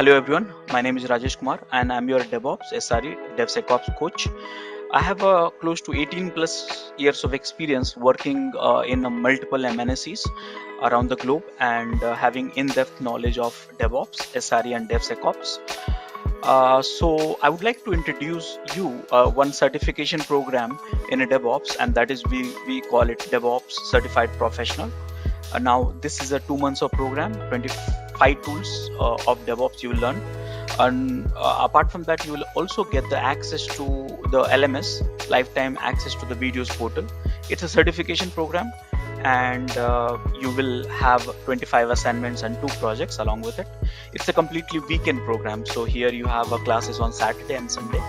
Hello everyone, my name is Rajesh Kumar and I'm your DevOps SRE DevSecOps coach. I have close to 18 plus years of experience working in multiple MNCs around the globe and having in-depth knowledge of DevOps, SRE and DevSecOps. So I would like to introduce you one certification program in a DevOps, and that is we call it DevOps Certified Professional. Now this is a 2 months of program, 25 tools of DevOps you will learn, and apart from that you will also get the access to the LMS, lifetime access to the videos portal. It's a certification program, and you will have 25 assignments and 2 projects along with it. It's a completely weekend program, so here you have classes on Saturday and Sunday.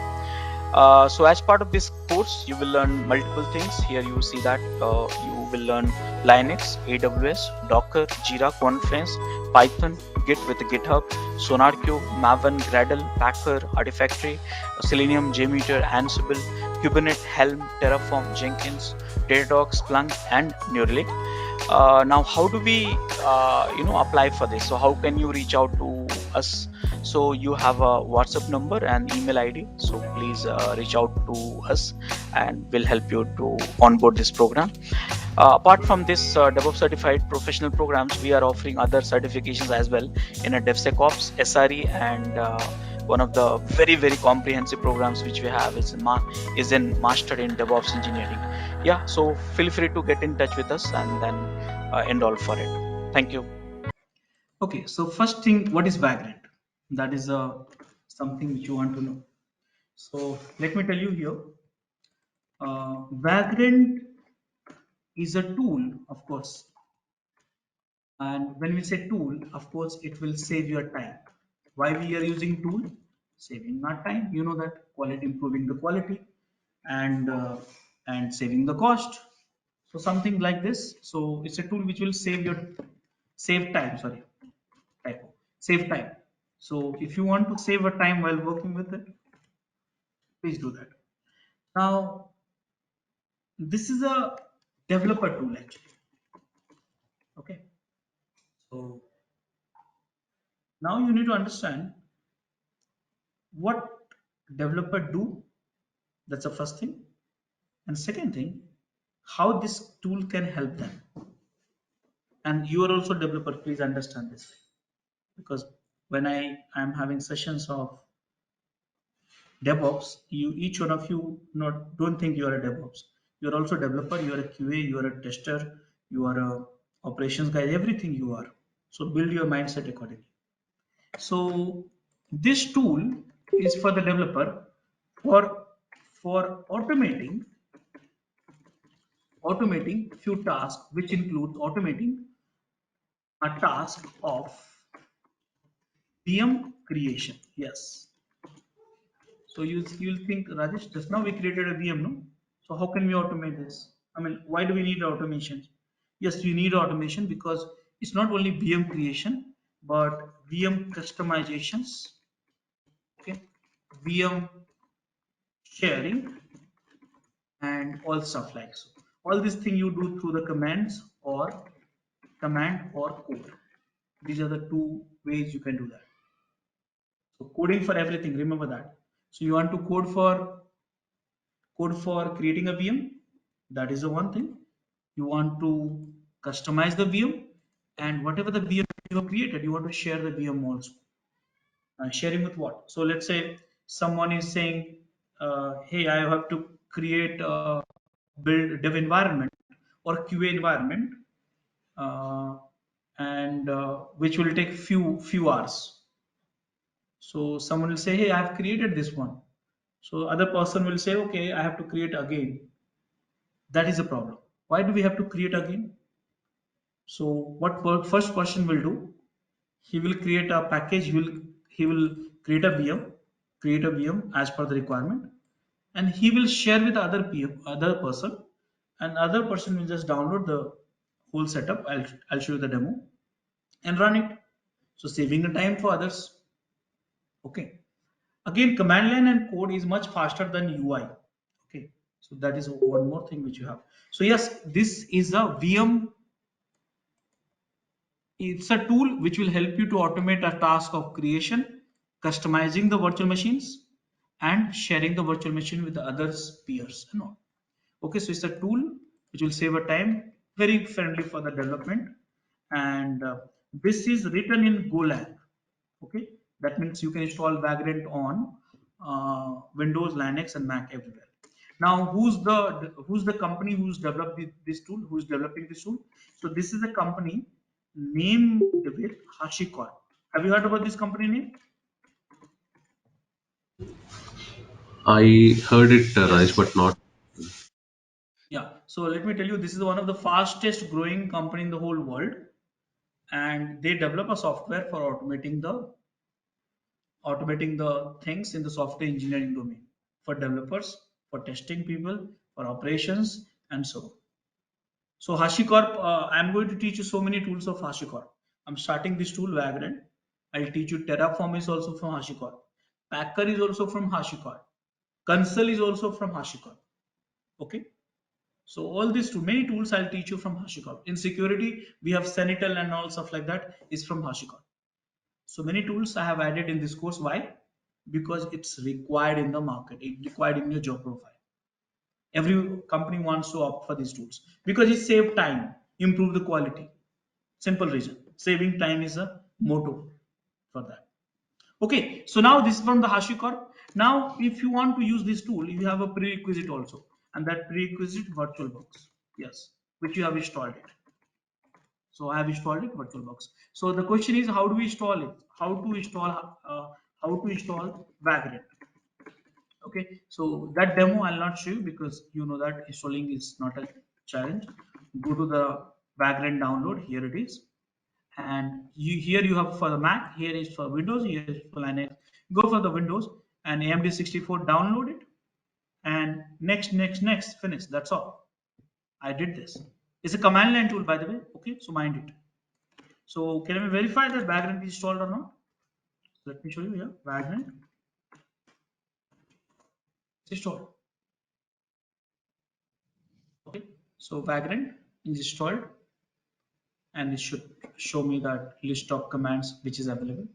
So as part of this course, you will learn multiple things. Here you see that you will learn Linux, AWS, Docker, Jira, Confluence, Python, Git with GitHub, SonarQube, Maven, Gradle, Packer, Artifactory, Selenium, JMeter, Ansible, Kubernetes, Helm, Terraform, Jenkins, Datadog, Splunk, and Neuralink. Now, how do we, apply for this? So how can you reach out to us? So you have a WhatsApp number and email ID. So please reach out to us, and we'll help you to onboard this program. Apart from this DevOps certified professional programs, we are offering other certifications as well in a DevSecOps, SRE, and one of the very comprehensive programs which we have is in Master in DevOps Engineering. Yeah, so feel free to get in touch with us and then enroll for it. Thank you. Okay, so first thing, what is Vagrant? That is something which you want to know. So let me tell you here. Vagrant is a tool, of course, and when we say tool, of course, it will save your time. Why we are using tool? Saving our time. You know that quality, improving the quality, and saving the cost. So something like this. So it's a tool which will save time. Sorry, typo. Save time. So if you want to save a time while working with it, please do that. Now, this is a developer tool actually. Okay. So now you need to understand what developer do. That's the first thing. And second thing, how this tool can help them. And you are also a developer, please understand this. Because when I am having sessions of DevOps, each one of you don't think you are a DevOps. You are also a developer, you are a QA, you are a tester, you are a operations guy, everything you are. So build your mindset accordingly. So this tool is for the developer for automating few tasks, which include automating a task of VM creation. Yes. So you'll think, Rajesh, just now we created a VM, no? So how can we automate this? I mean, why do we need automation? Yes, you need automation because it's not only VM creation, but VM customizations, okay, VM sharing, and all stuff like so. All this thing you do through the command or code. These are the two ways you can do that. So coding for everything, remember that. So you want to code for creating a VM. That is the one thing. You want to customize the VM, and whatever the VM you have created, you want to share the VM also. Sharing with what? So let's say someone is saying, "Hey, I have to create a build dev environment or QA environment, uh, and which will take few hours." So someone will say, "Hey, I have created this one." So other person will say, "Okay, I have to create again." That is a problem. Why do we have to create again? So what first person will do? He will create a package. He will create a VM as per the requirement, and he will share with other person, and other person will just download the whole setup. I'll show you the demo and run it. So saving the time for others. Okay. Again, command line and code is much faster than UI. Okay. So that is one more thing which you have. So yes, this is a VM. It's a tool which will help you to automate a task of creation customizing the virtual machines, and sharing the virtual machine with the others peers and all. Okay, so it's a tool which will save a time, very friendly for the development, and this is written in Golang. Okay, that means you can install Vagrant on Windows, Linux, and Mac everywhere. Now, who's the company who's developed this tool? Who's developing this tool? So this is a company named with HashiCorp. Have you heard about this company name? I heard it, Raj, Yes. but not. Yeah. So let me tell you, this is one of the fastest growing company in the whole world, and they develop a software for automating the things in the software engineering domain for developers, for testing people, for operations, and so on. So HashiCorp, I'm going to teach you so many tools of HashiCorp. I'm starting this tool Vagrant. I'll teach you Terraform is also from HashiCorp. Packer is also from HashiCorp. Consul is also from HashiCorp. Okay. So all these many tools I'll teach you from HashiCorp. In security, we have Sentinel and all stuff like that is from HashiCorp. So many tools I have added in this course. Why? Because it's required in the market. It's required in your job profile. Every company wants to opt for these tools because it saves time, improve the quality. Simple reason. Saving time is a motto for that. Okay, so now this is from the HashiCorp. Now, if you want to use this tool, you have a prerequisite also, and that prerequisite VirtualBox. Yes, which you have installed it. So I have installed it VirtualBox. So the question is, how do we install it? How to install Vagrant? Okay, so that demo I'll not show you because you know that installing is not a challenge. Go to the Vagrant download. Here it is, and here you have for the Mac. Here is for Windows. Here is for Linux. Go for the Windows and AMD64. Download it, and next, finish. That's all. I did this. It's a command line tool, by the way. Okay, so mind it. So can we verify that Vagrant is installed or not? Let me show you here. Vagrant is installed. Okay, so Vagrant is installed, and it should show me that list of commands which is available.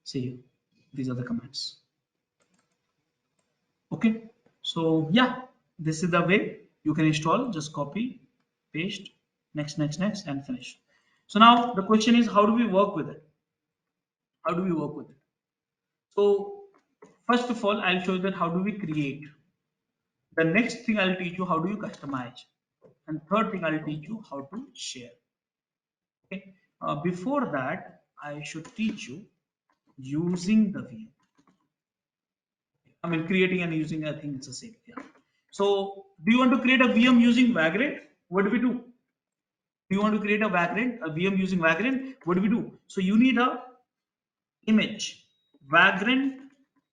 See here, these are the commands. Okay, so yeah, this is the way you can install. Just copy, paste, next, and finish. So now the question is, how do we work with it? How do we work with it? So first of all, I'll show you that how do we create. The next thing I'll teach you how do you customize, and third thing I'll teach you how to share. Okay. Before that, I should teach you using the VM. I mean, creating and using. I think it's the same. Yeah. So, do you want to create a VM using Vagrant? What do we do? Do you want to create a VM using Vagrant? What do we do? So, you need a image, Vagrant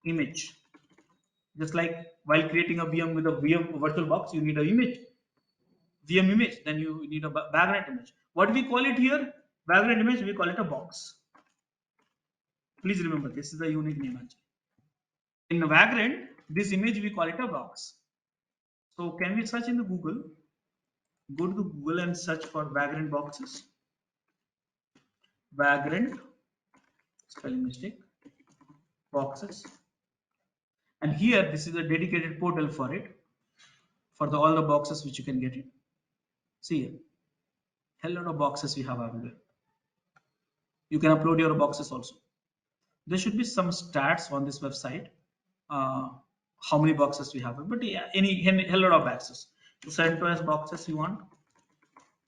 image. Just like while creating a VM with a VM virtual box, you need an image. VM image, then you need a Vagrant image. What do we call it here? Vagrant image, we call it a box. Please remember, this is the unique name actually. In Vagrant, this image we call it a box. So can we search in the Google? Go to the Google and search for Vagrant boxes. Vagrant, spelling mistake, boxes. And here, this is a dedicated portal for it, for all the boxes which you can get it. See here, a lot of boxes we have available. You can upload your boxes also. There should be some stats on this website, uh, how many boxes we have, but yeah, any a lot of boxes. So CentOS boxes you want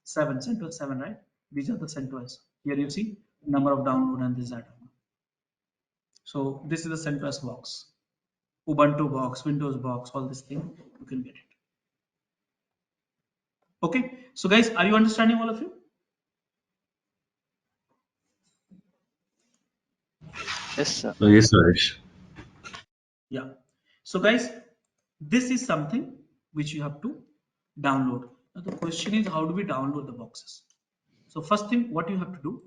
seven, CentOS 7, right? These are the CentOS. Here you see number of download and this data. So this is the CentOS box, Ubuntu box, Windows box, all this thing you can get it. Okay, so guys, are you understanding all of you? Yes, sir. Yes, Raj. Yeah. So guys, this is something which you have to download. Now the question is, how do we download the boxes? So first thing, what you have to do,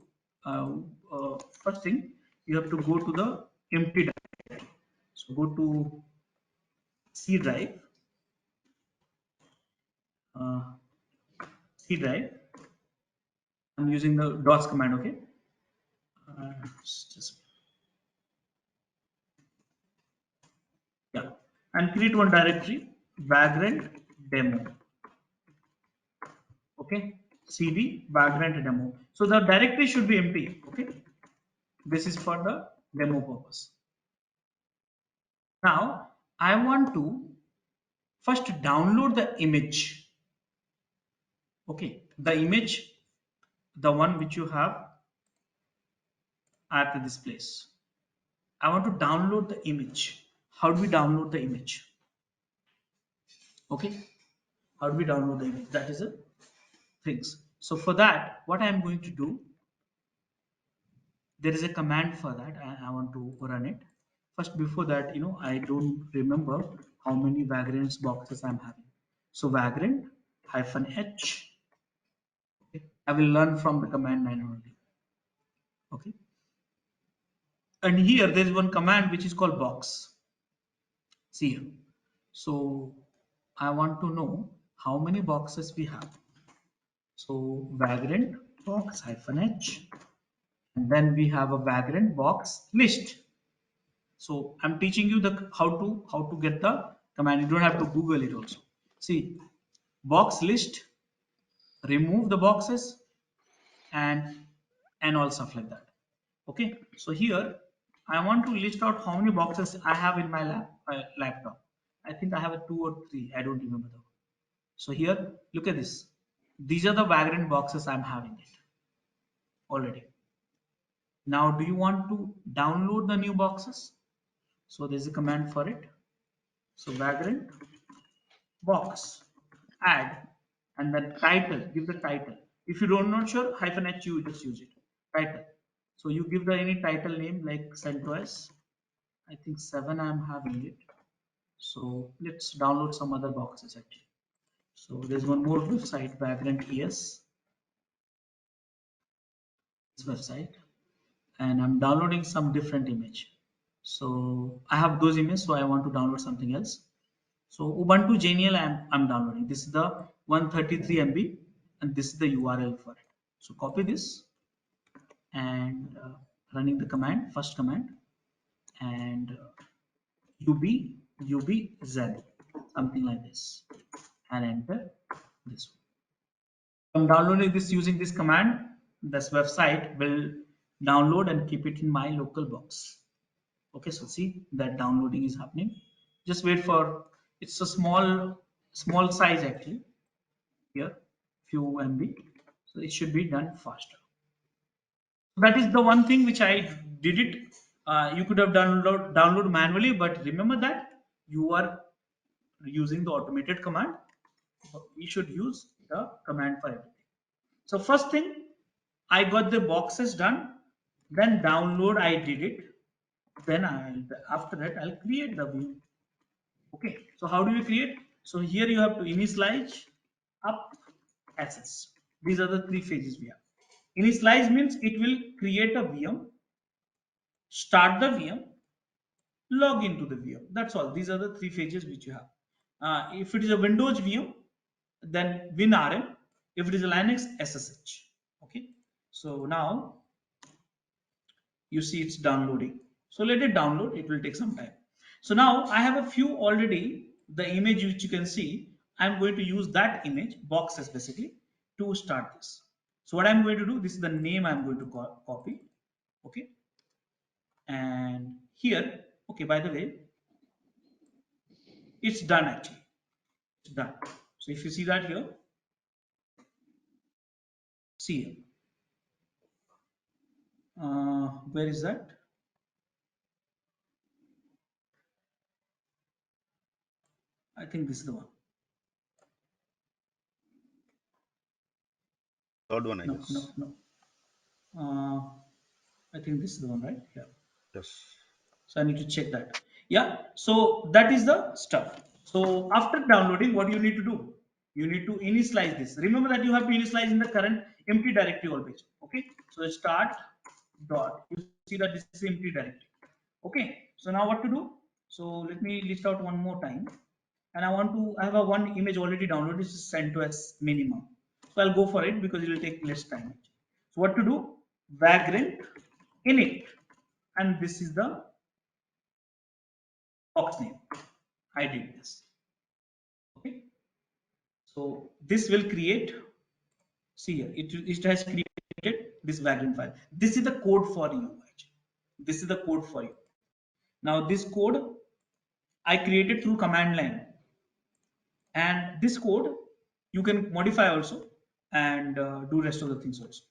first thing, you have to go to the empty drive. So go to C drive, uh, C drive. I'm using the dots command. Okay. Just and create one directory, Vagrant demo. Okay, cd Vagrant demo. So the directory should be empty. Okay, this is for the demo purpose. Now I want to first download the image. Okay, the image, the one which you have at this place. I want to download the image. How do we download the image? Okay, how do we download the image? That is a things. So for that, what I am going to do, there is a command for that. I want to run it. First, before that, I don't remember how many vagrants boxes I'm having. So vagrant hyphen h. Okay. I will learn from the command line only. Okay. And here there is one command which is called box. See here. So I want to know how many boxes we have. So vagrant box hyphen h, and then we have a vagrant box list. So I'm teaching you the how to get the command. You don't have to Google it also. See, box list, remove the boxes, and all stuff like that. Okay. So here I want to list out how many boxes I have in my laptop. I think I have a 2 or 3. I don't remember though. So here, look at this. These are the vagrant boxes I'm having it already. Now, do you want to download the new boxes? So there's a command for it. So vagrant box add, and then title, give the title. If you don't not sure, hyphen h, you just use it, title. So you give the any title name like CentOS. I think 7 I'm having it. So let's download some other boxes actually. So there's one more website, Vagrant ES, this website, and I'm downloading some different image. So I have those images, so I want to download something else. So Ubuntu Genial I'm downloading. This is the 133 MB, and this is the URL for it. So copy this and running the command, first command, and ubz, something like this, and enter this one. I'm downloading this using this command. This website will download and keep it in my local box. Okay, so see that downloading is happening. Just wait for, it's a small size actually here, few MB, so it should be done faster. That is the one thing which I did it. You could have download manually, but remember that you are using the automated command. You should use the command for everything. So first thing, I got the boxes done, then download I did it, then after that I'll create the view. Okay, so how do you create? So here you have to initialize, up, access. These are the 3 phases we have. Initialize means it will create a VM, start the VM, log into the VM. That's all. These are the 3 phases which you have. If it is a Windows VM, then WinRM. If it is a Linux, SSH. Okay. So now you see it's downloading. So let it download. It will take some time. So now I have a few already. The image which you can see, I'm going to use that image, boxes basically, to start this. So what I'm going to do, this is the name I'm going to copy. Okay. And here, okay, by the way, it's done actually. It's done. So if you see that here, see here. Where is that? I think this is the one. Third one, I No, guess. no, no. I think this is the one, right? Yeah. Yes. So I need to check that. Yeah. So that is the stuff. So after downloading, what you need to do? You need to initialize this. Remember that you have to initialize in the current empty directory always. Okay. So start dot. You see that this is empty directory. Okay. So now what to do? So let me list out one more time. And I have a one image already downloaded. This is CentOS minimum. So I'll go for it because it will take less time. So what to do? Vagrant init, and this is the box name. I did this. Okay. So this will create, see here, it has created this Vagrant file. This is the code for you actually. This is the code for you. Now this code I created through command line, and this code you can modify also and do rest of the things also.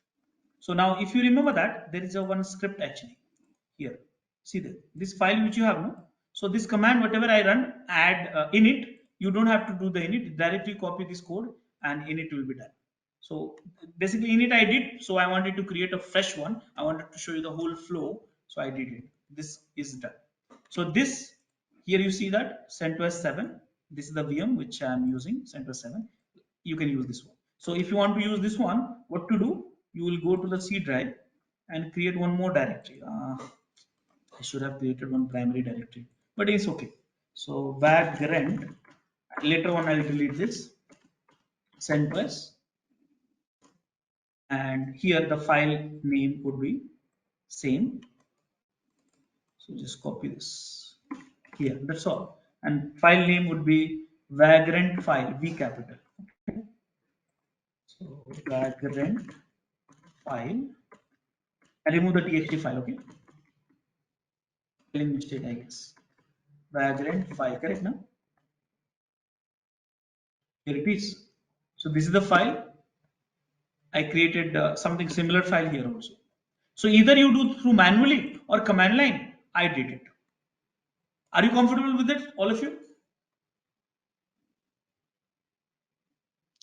So now if you remember that there is a one script actually here. See this file which you have, no? So this command whatever I run, add init, you don't have to do the init, directly copy this code and init will be done. So basically init I did, so I wanted to create a fresh one. I wanted to show you the whole flow, so I did it. This is done. So this here you see that CentOS 7. This is the VM which I am using, CentOS 7. You can use this one. So if you want to use this one, what to do? You will go to the C drive and create one more directory. I should have created one primary directory, but it's okay. So Vagrant. Later on, I'll delete this. CentOS, and here the file name would be same. So just copy this here. That's all. And file name would be Vagrantfile, V capital. Okay. So Vagrant file. I remove the txt file. Okay. Spelling mistake, I guess. Vagrant file. Correct now. Here it is. So this is the file. I created something similar file here also. So either you do through manually or command line. I did it. Are you comfortable with it, all of you?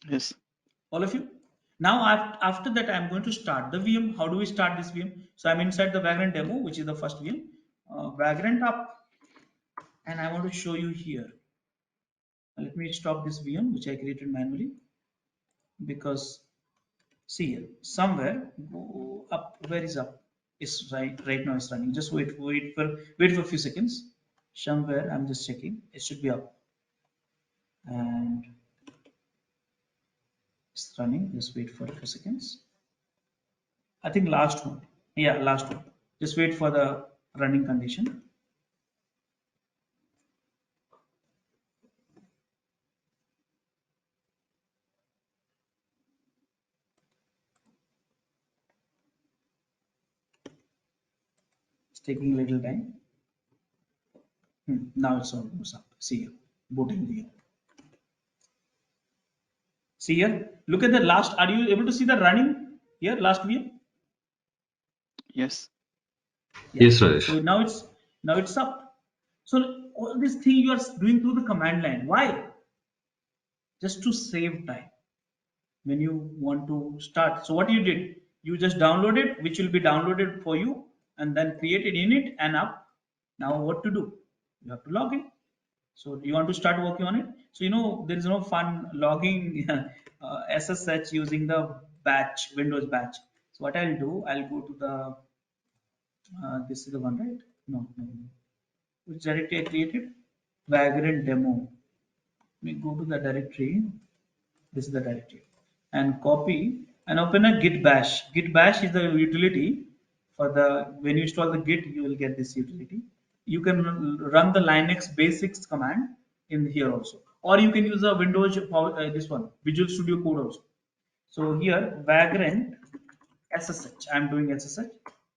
Yes. All of you? Now after that, I'm going to start the VM. How do we start this VM? So I'm inside the Vagrant demo, which is the first VM. Vagrant up, and I want to show you here. Let me stop this VM, which I created manually, because see here, somewhere go up. Where is up? It's right now. It's running. Just wait for a few seconds. Somewhere I'm just checking. It should be up, and it's running. Just wait for a few seconds. I think last one. Yeah, last one. Just wait for the running condition. It's taking a little time. Now it's almost up. See here, booting VM. See here, look at the last. Are you able to see the running here? Last VM. Yes. Yeah. Yes, So Rajesh. now it's up. So all this thing you are doing through the command line. Why? Just to save time when you want to start. So what you did, you just downloaded, which will be downloaded for you, and then created init and up. Now what to do? You have to log in. So you want to start working on it. So there is no fun logging SSH using the batch, Windows batch. So what I'll do, I'll go to the this is the one, right? No, no, no. Which directory I created? Vagrant demo. We go to the directory. This is the directory, and copy and open a git bash. Git bash is the utility for the when you install the git, you will get this utility. You can run the Linux basics command in here also, or you can use a Windows this one Visual Studio Code also. So here Vagrant SSH. I'm doing SSH.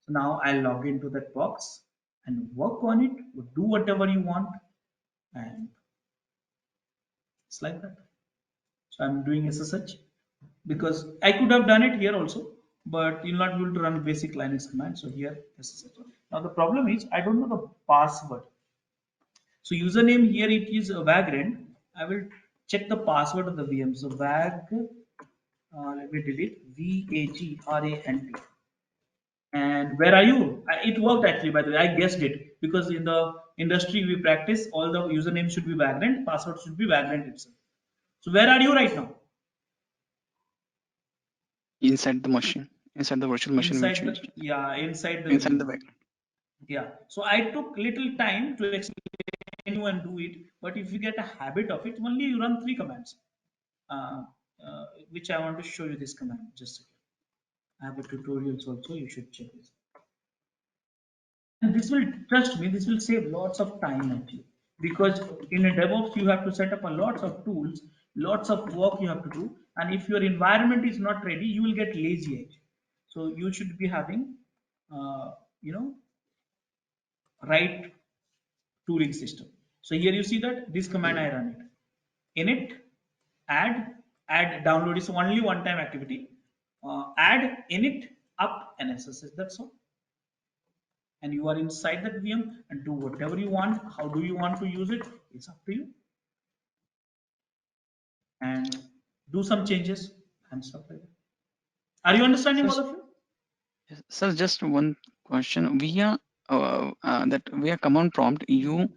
So now I'll log into that box and work on it. Do whatever you want, and it's like that. So I'm doing SSH because I could have done it here also, but you'll not be able to run basic Linux command. So here SSH. Now the problem is I don't know the password. So username here it is Vagrant. I will check the password of the VM. So let me delete Vagrant. And where are you? It worked actually, by the way. I guessed it because in the industry we practice all the username should be Vagrant, password should be Vagrant itself. So where are you right now? Inside the machine, inside the virtual machine which Inside you the, yeah, inside the inside the VM. background. Yeah. So I took little time to explain you and do it, but if you get a habit of it, only you run three commands, uh, which I want to show you this command. Just a second. I have a tutorials also. You should check this. And this will trust me. This will save lots of time actually. because in a DevOps you have to set up a lots of tools, lots of work you have to do, and if your environment is not ready, you will get lazy edge. So you should be having, uh, you know, right tooling system. So here you see that this command I run it. Init add download is only one time activity. Add init up and SSH. That's all. And you are inside that VM and do whatever you want. How do you want to use it? It's up to you. And do some changes and stuff like that. Are you understanding So, all of you? so just one question. Via that via command prompt, you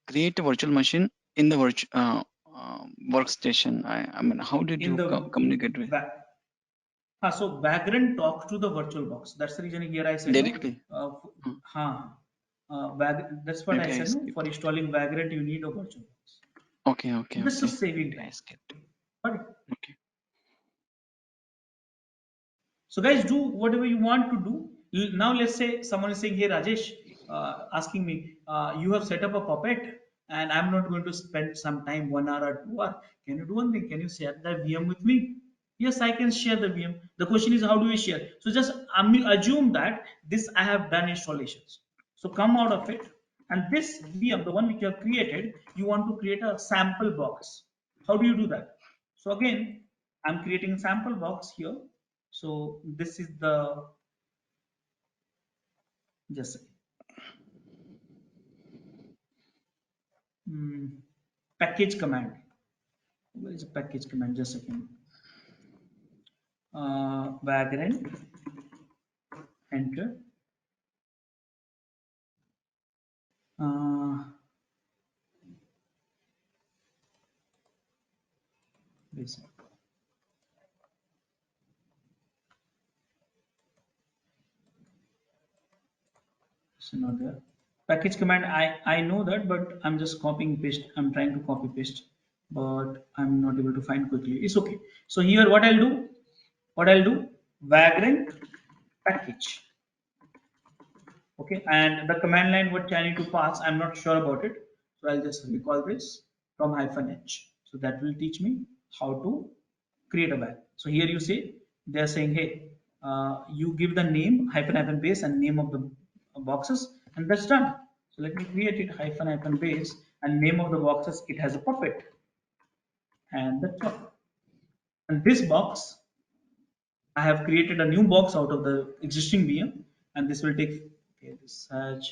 create a virtual machine in the virtual workstation. I mean, how did In you the communicate with so Vagrant talks to the virtual box. That's the reason here I said no. directly? Uh, Hmm, that's what I maybe I said no. For skipped. installing Vagrant, you need a virtual box. Okay, okay, This okay. is saving Maybe I time. skipped. But Okay. so guys, do whatever you want to do. Now let's say someone is saying, "Hey Rajesh, asking me, you have set up a puppet, and I'm not going to spend some time 1 hour or 2 hours. Can you do one thing? Can you share that VM with me?" Yes, I can share the VM. The question is, how do we share? So just assume that this I have done installations. So come out of it, and this VM, the one which you have created, you want to create a sample box. How do you do that? So again, I'm creating a sample box here. So this is the just mm, package command. Where is the package command? Just a second. Vagrant, enter. Uh, this is not there. Package command. I know that, but I'm just copying paste. I'm trying to copy paste, but I'm not able to find quickly. It's okay. So here, what I'll do, Vagrant package. Okay, and the command line what I need to pass, I'm not sure about it, so I'll just recall this from -h. So that will teach me how to create a bag. So here you say they're saying, hey, you give the name hyphen base and name of the boxes, and that's done. So let me create it hyphen base and name of the boxes, it has a puppet, and that's all. And this box, I have created a new box out of the existing VM, and this will take, okay, this search.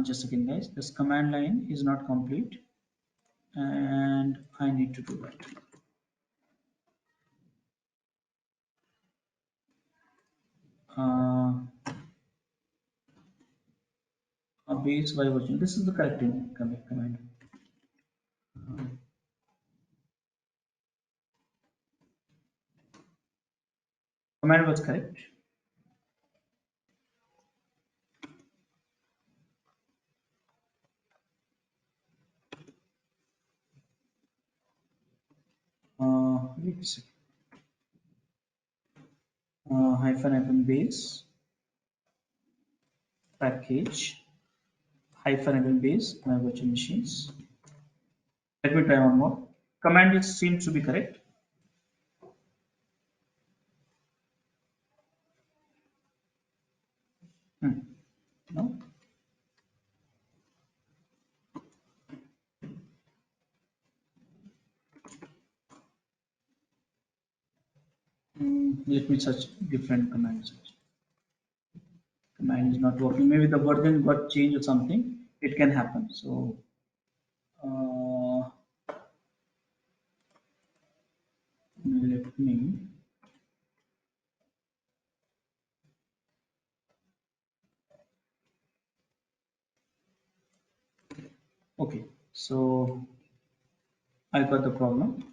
Just a second, guys. This command line is not complete, and I need to do that. Uh, a base by version. This is the correct command. Command was correct. Wait a second. Hyphen base package hyphen base my virtual machines. Let me try one more. Command is seems to be correct. Hmm. No. Let me search different commands. Command is not working. Maybe the version got changed or something. It can happen. So let me okay, so I got the problem.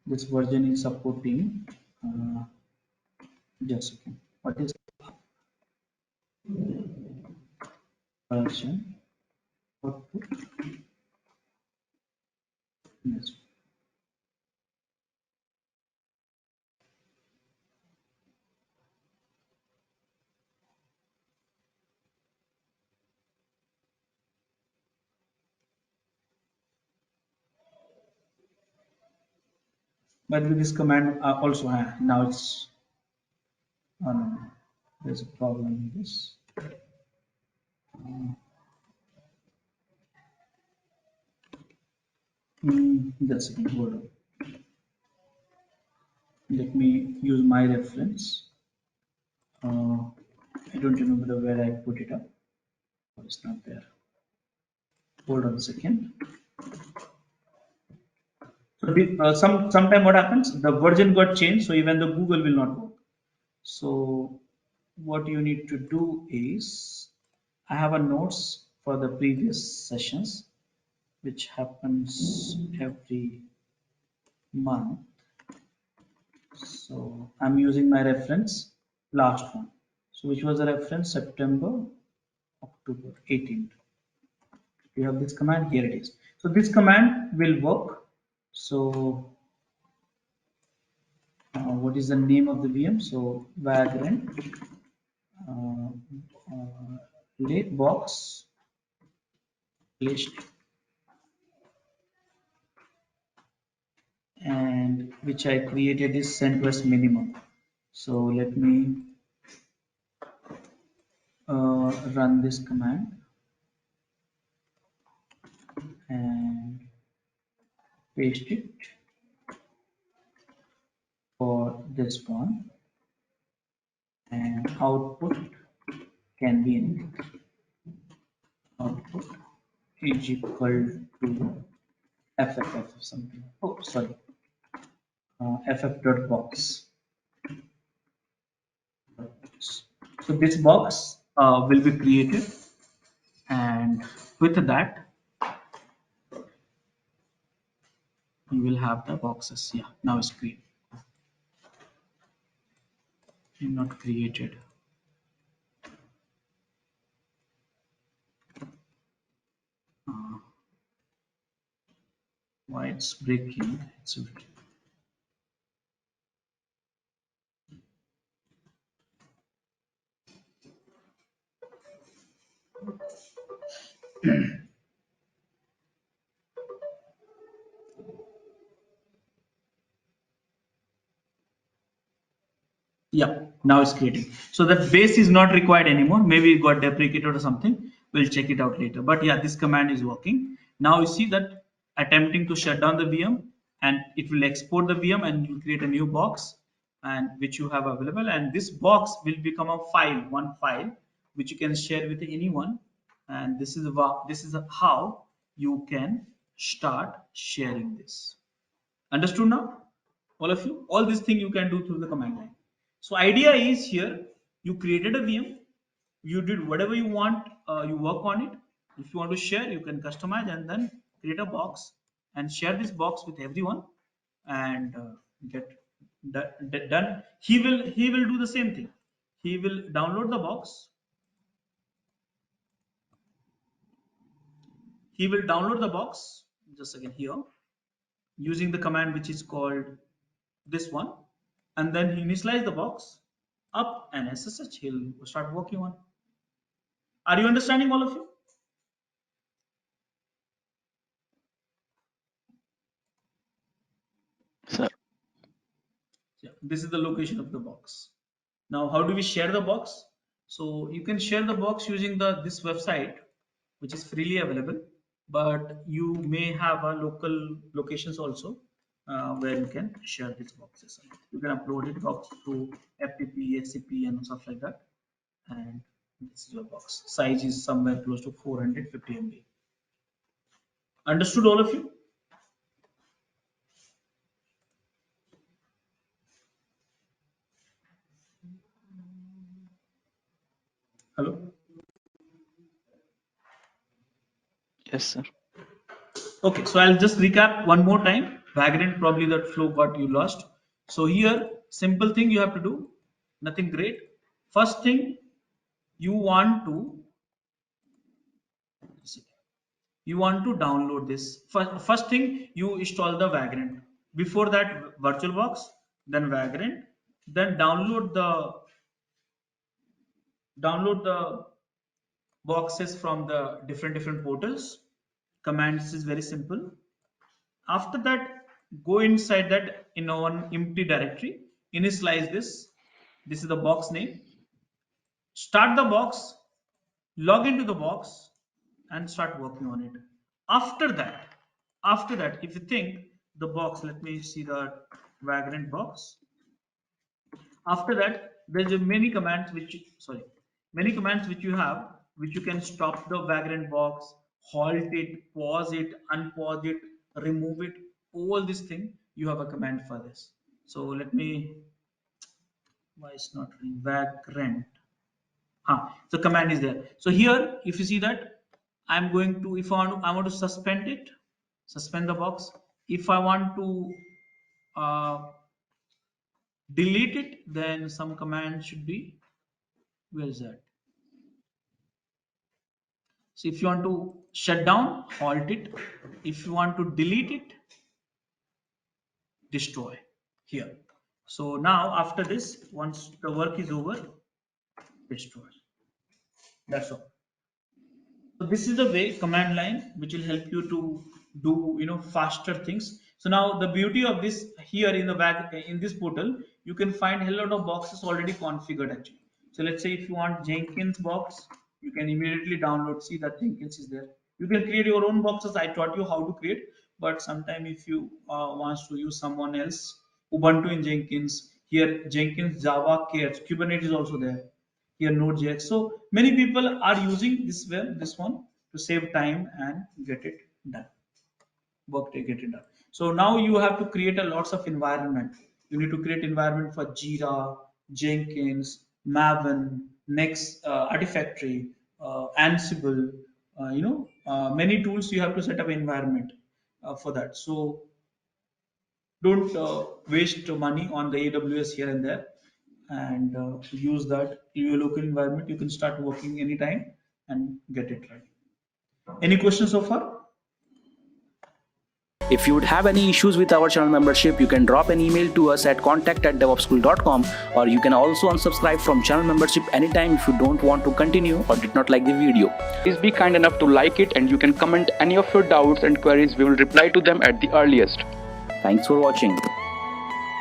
This version is supporting just a second. What is version output? Yes. But with this command also, now it's no, there's a problem with this. That's it. Hold on. Let me use my reference. I don't remember where I put it up. Oh, it's not there. Hold on a second. So sometime what happens? The version got changed, so even the Google will not work. So what you need to do is, I have a notes for the previous sessions, which happens every month. So I'm using my reference last one. So which was the reference? September, October 18th. You have this command, here it is. So this command will work. So what is the name of the VM? So Vagrant uh, box list, and which I created is CentOS minimum. So let me run this command and paste it for this one, and output can be anything. Output is equal to FFF something. Oh, sorry, ff.box. So this box will be created, and with that you will have the boxes. Yeah, now it's created. Not created. Uh, why it's breaking? It's yeah, now it's creating. So that base is not required anymore. Maybe it got deprecated or something. We'll check it out later. But yeah, this command is working. Now you see that attempting to shut down the VM, and it will export the VM and you create a new box, and which you have available. And this box will become a file, one file, which you can share with anyone. And this is how you can start sharing this. Understood now? All of you? All this thing you can do through the command line. So idea is here, you created a VM, you did whatever you want, you work on it. If you want to share, you can customize and then create a box and share this box with everyone, and get done. He will do the same thing. He will download the box. He will download the box just again here using the command which is called this one, and then he initialize the box up, and SSH he'll start working on. Are you understanding, all of you? Sir. Yeah, this is the location of the box. Now how do we share the box? So you can share the box using this website, which is freely available, but you may have a local locations also, where you can share these boxes. You can upload it box through FTP, SCP and stuff like that, and this is your box. Size is somewhere close to 450 MB. Understood, all of you? Hello? Yes, sir. Okay, so I'll just recap one more time. Vagrant, probably that flow got you lost. So here, simple thing you have to do, nothing great. First thing, you want to download this. First thing, you install the Vagrant. Before that, VirtualBox, then Vagrant, then download the boxes from the different portals. Commands is very simple. After that, go inside that in one empty directory, initialize this. This is the box name. Start the box, log into the box, and start working on it. After that, if you think the box, let me see the Vagrant box. After that, there's many commands which you have, which you can stop the Vagrant box, halt it, pause it, unpause it, remove it. All this thing you have a command for this. So let me, why it's not running? Vagrant. The command is there. So here, if you see that, I'm going to, if I want to suspend it, suspend the box. If I want to uh, delete it, then some command should be, where is that? So if you want to shut down, halt it. If you want to delete it, destroy here. So now after this, once the work is over, destroy. That's all. So this is the way command line which will help you to do faster things. So now the beauty of this, here in the back in this portal, you can find a lot of boxes already configured actually. So let's say if you want Jenkins box, you can immediately download, see that Jenkins is there. You can create your own boxes. I taught you how to create, but sometime if you wants to use someone else, Ubuntu in Jenkins, here Jenkins Java cares, Kubernetes also there, here Node.js. So many people are using this one to save time and get it done, work to get it done. So now you have to create a lots of environment. You need to create environment for Jira, Jenkins, Maven, Next, Artifactory, Ansible, many tools. You have to set up environment for that. So don't waste money on the AWS here and there, and use that in your local environment. You can start working anytime and get it right. Any questions so far? If you would have any issues with our channel membership, you can drop an email to us at contact@devopschool.com, or you can also unsubscribe from channel membership anytime if you don't want to continue or did not like the video. Please be kind enough to like it, and you can comment any of your doubts and queries. We will reply to them at the earliest. Thanks for watching.